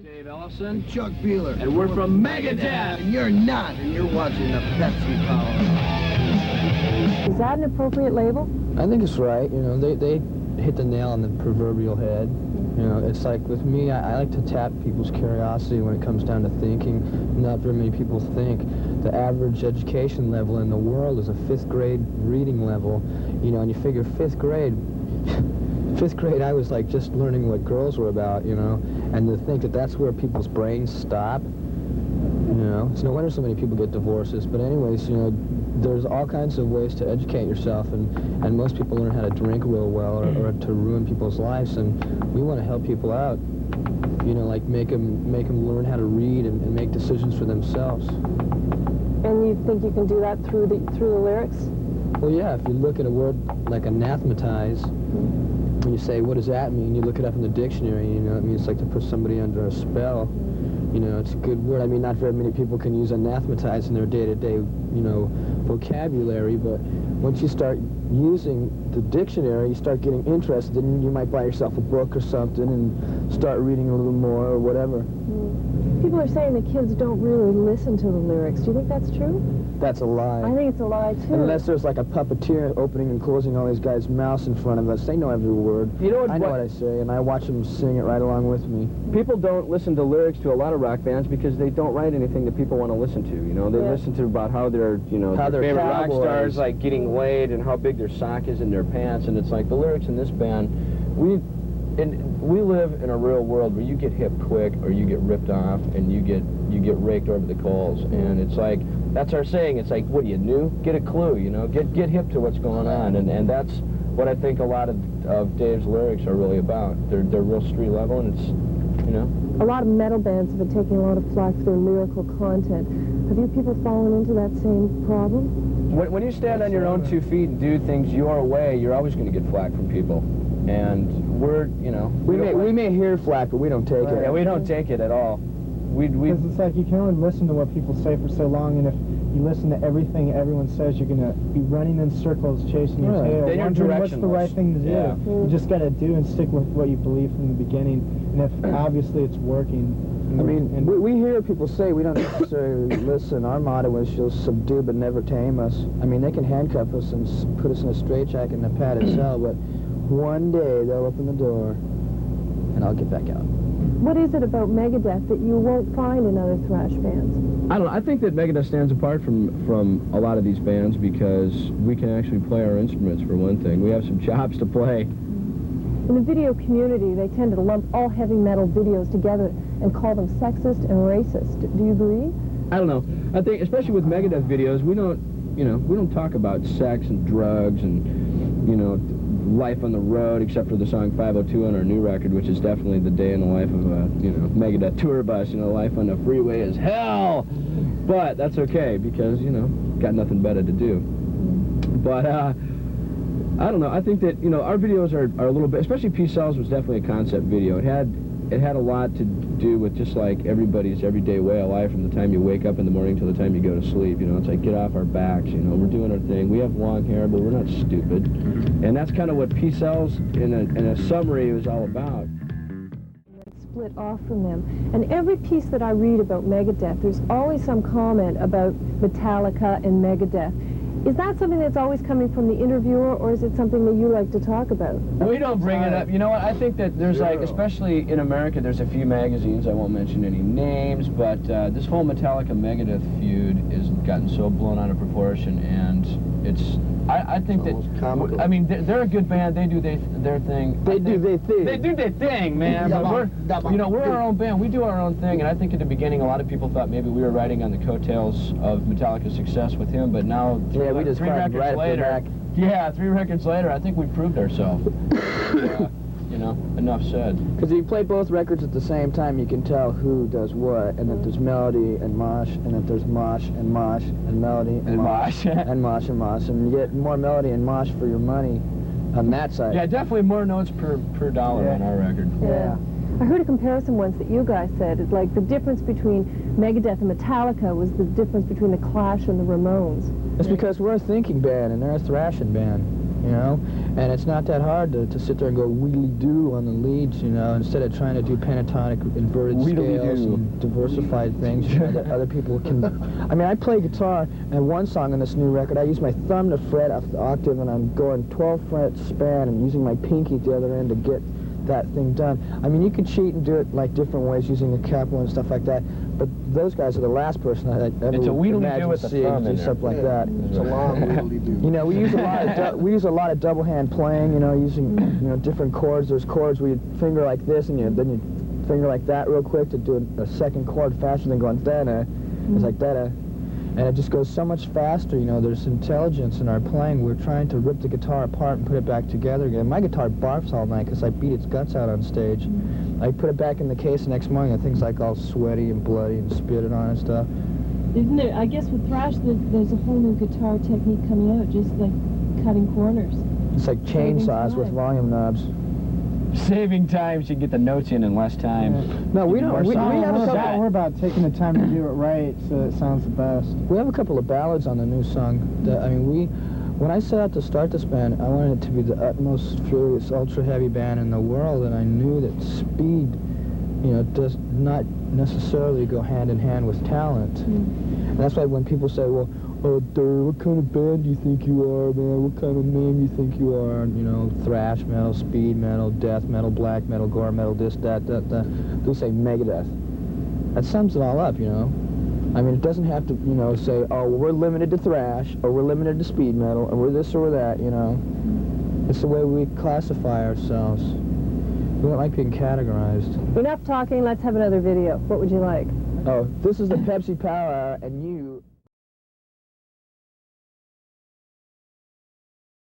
Dave Ellison, Chuck Beeler, and we're from Megadeth, and you're not, and you're watching the Pepsi Power Hour. Is that an appropriate label? I think it's right. You know, they hit the nail on the proverbial head. You know, it's like with me, I like to tap people's curiosity when it comes down to thinking. Not very many people think. The average education level in the world is a 5th grade reading level. You know, and you figure 5th grade, 5th grade I was like just learning what girls were about, you know, and to think that that's where people's brains stop, you know, it's no wonder so many people get divorces. But anyways, you know, there's all kinds of ways to educate yourself, and most people learn how to drink real well or to ruin people's lives, and we want to help people out, you know, like make them learn how to read and make decisions for themselves. And you think you can do that through the lyrics? Well, yeah, if you look at a word like anathematize, when you say, what does that mean? You look it up in the dictionary, you know, it means like to put somebody under a spell. You know, it's a good word. I mean, not very many people can use anathematize in their day-to-day, you know, vocabulary, but once you start using the dictionary, you start getting interested, and you might buy yourself a book or something and start reading a little more or whatever. People are saying that kids don't really listen to the lyrics. Do you think that's true? That's a lie. I think it's a lie, too. Unless there's like a puppeteer opening and closing all these guys' mouths in front of us. They know every word. You know what, I know what I say, and I watch them sing it right along with me. People don't listen to lyrics to a lot of rock bands because they don't write anything that people want to listen to. You know, they listen to about how their, you know, how their they're favorite rock cowboys. stars like getting laid and how big their sock is in their pants, and it's like the lyrics in this band. We live in a real world where you get hip quick or you get ripped off and you get raked over the coals, and it's like, that's our saying. It's like, what are you, new? Get a clue, you know, get hip to what's going on, and that's what I think a lot of Dave's lyrics are really about. They're real street level, and it's, you know. A lot of metal bands have been taking a lot of flack for their lyrical content. Have you people fallen into that same problem? When you stand on your own 2 feet and do things your way, you're always going to get flack from people. And we're, you know... We may hear flack, but we don't take it. Yeah, we don't take it at all. Because it's like you can only listen to what people say for so long, and if you listen to everything everyone says, you're going to be running in circles chasing your tail, then you're wondering what's the right thing to do. Yeah. You just got to do and stick with what you believe from the beginning, and if obviously it's working. I mean, we hear people say we don't necessarily listen. Our motto is she'll subdue but never tame us. I mean, they can handcuff us and put us in a straitjacket in a padded cell, but one day they'll open the door and I'll get back out. What is it about Megadeth that you won't find in other thrash bands? I don't know. I think that Megadeth stands apart from a lot of these bands because we can actually play our instruments, for one thing. We have some chops to play. In the video community, they tend to lump all heavy metal videos together and call them sexist and racist. Do you agree? I don't know. I think, especially with Megadeth videos, we don't talk about sex and drugs and, you know, life on the road, except for the song 502 on our new record, which is definitely the day in the life of a, you know, Megadeth tour bus. You know, life on the freeway is hell, but that's okay because, you know, got nothing better to do. But I don't know. I think that, you know, our videos are a little bit, especially Peace Sells was definitely a concept video. It had a lot to do with just like everybody's everyday way of life from the time you wake up in the morning till the time you go to sleep. You know, it's like get off our backs, you know, we're doing our thing. We have long hair, but we're not stupid. And that's kind of what Peace Sells in a summary is all about. Split off from them. And every piece that I read about Megadeth, there's always some comment about Metallica and Megadeth. Is that something that's always coming from the interviewer, or is it something that you like to talk about? We don't bring it up. You know what? I think that there's like, especially in America, there's a few magazines, I won't mention any names, but this whole Metallica-Megadeth feud has gotten so blown out of proportion, and it's, I think that, I mean, they're a good band. They do their thing. They do their thing. They do their thing, man. But we're our own band. We do our own thing, and I think at the beginning a lot of people thought maybe we were riding on the coattails of Metallica's success with him, but now we just 3 records right later. Yeah, 3 records later, I think we proved ourselves. You know, enough said. Because if you play both records at the same time, you can tell who does what, and that there's melody and mosh, and that there's mosh and melody and mosh and mosh and mosh, and you get more melody and mosh for your money on that side. Yeah, definitely more notes per dollar on our record. Yeah. I heard a comparison once that you guys said, it's like the difference between Megadeth and Metallica was the difference between the Clash and the Ramones. It's because we're a thinking band and they're a thrashing band, you know? And it's not that hard to sit there and go wheedly-doo on the leads, you know, instead of trying to do pentatonic inverted scales and diversified things, you know, that other people can... I mean, I play guitar, and one song on this new record, I use my thumb to fret off the octave, and I'm going 12 fret span and using my pinky at the other end to get that thing done. I mean, you could cheat and do it like different ways using a capo and stuff like that, but those guys are the last person I ever it's a imagine with the seeing thumb do stuff like that. It's a long wheedly-doo. You know, we use a lot of double hand playing. You know, using different chords. There's chords where you finger like this, and then you finger like that real quick to do a second chord faster than going da-da. It's like da-da. And it just goes so much faster, you know, there's intelligence in our playing. We're trying to rip the guitar apart and put it back together again. My guitar barfs all night because I beat its guts out on stage. I put it back in the case the next morning and things like all sweaty and bloody and spitted on and stuff. Isn't there, I guess with thrash, there's a whole new guitar technique coming out, just like cutting corners. It's like chainsaws with volume knobs. Saving time, so you get the notes in less time. Yeah. No, we don't. We have a couple. We're about taking the time to do it right, so it sounds the best. We have a couple of ballads on the new song. That, I mean, when I set out to start this band, I wanted it to be the utmost furious, ultra-heavy band in the world, and I knew that speed, you know, does not necessarily go hand in hand with talent. And that's why when people say, well, oh, what kind of band do you think you are, man? What kind of name do you think you are? You know, thrash metal, speed metal, death metal, black metal, gore metal, this, that. They say Megadeth. That sums it all up, you know. I mean, it doesn't have to, you know, say, oh, well, we're limited to thrash, or we're limited to speed metal, or we're this or we're that, you know. It's the way we classify ourselves. We don't like being categorized. Enough talking, let's have another video. What would you like? Oh, this is the Pepsi Power Hour, and you...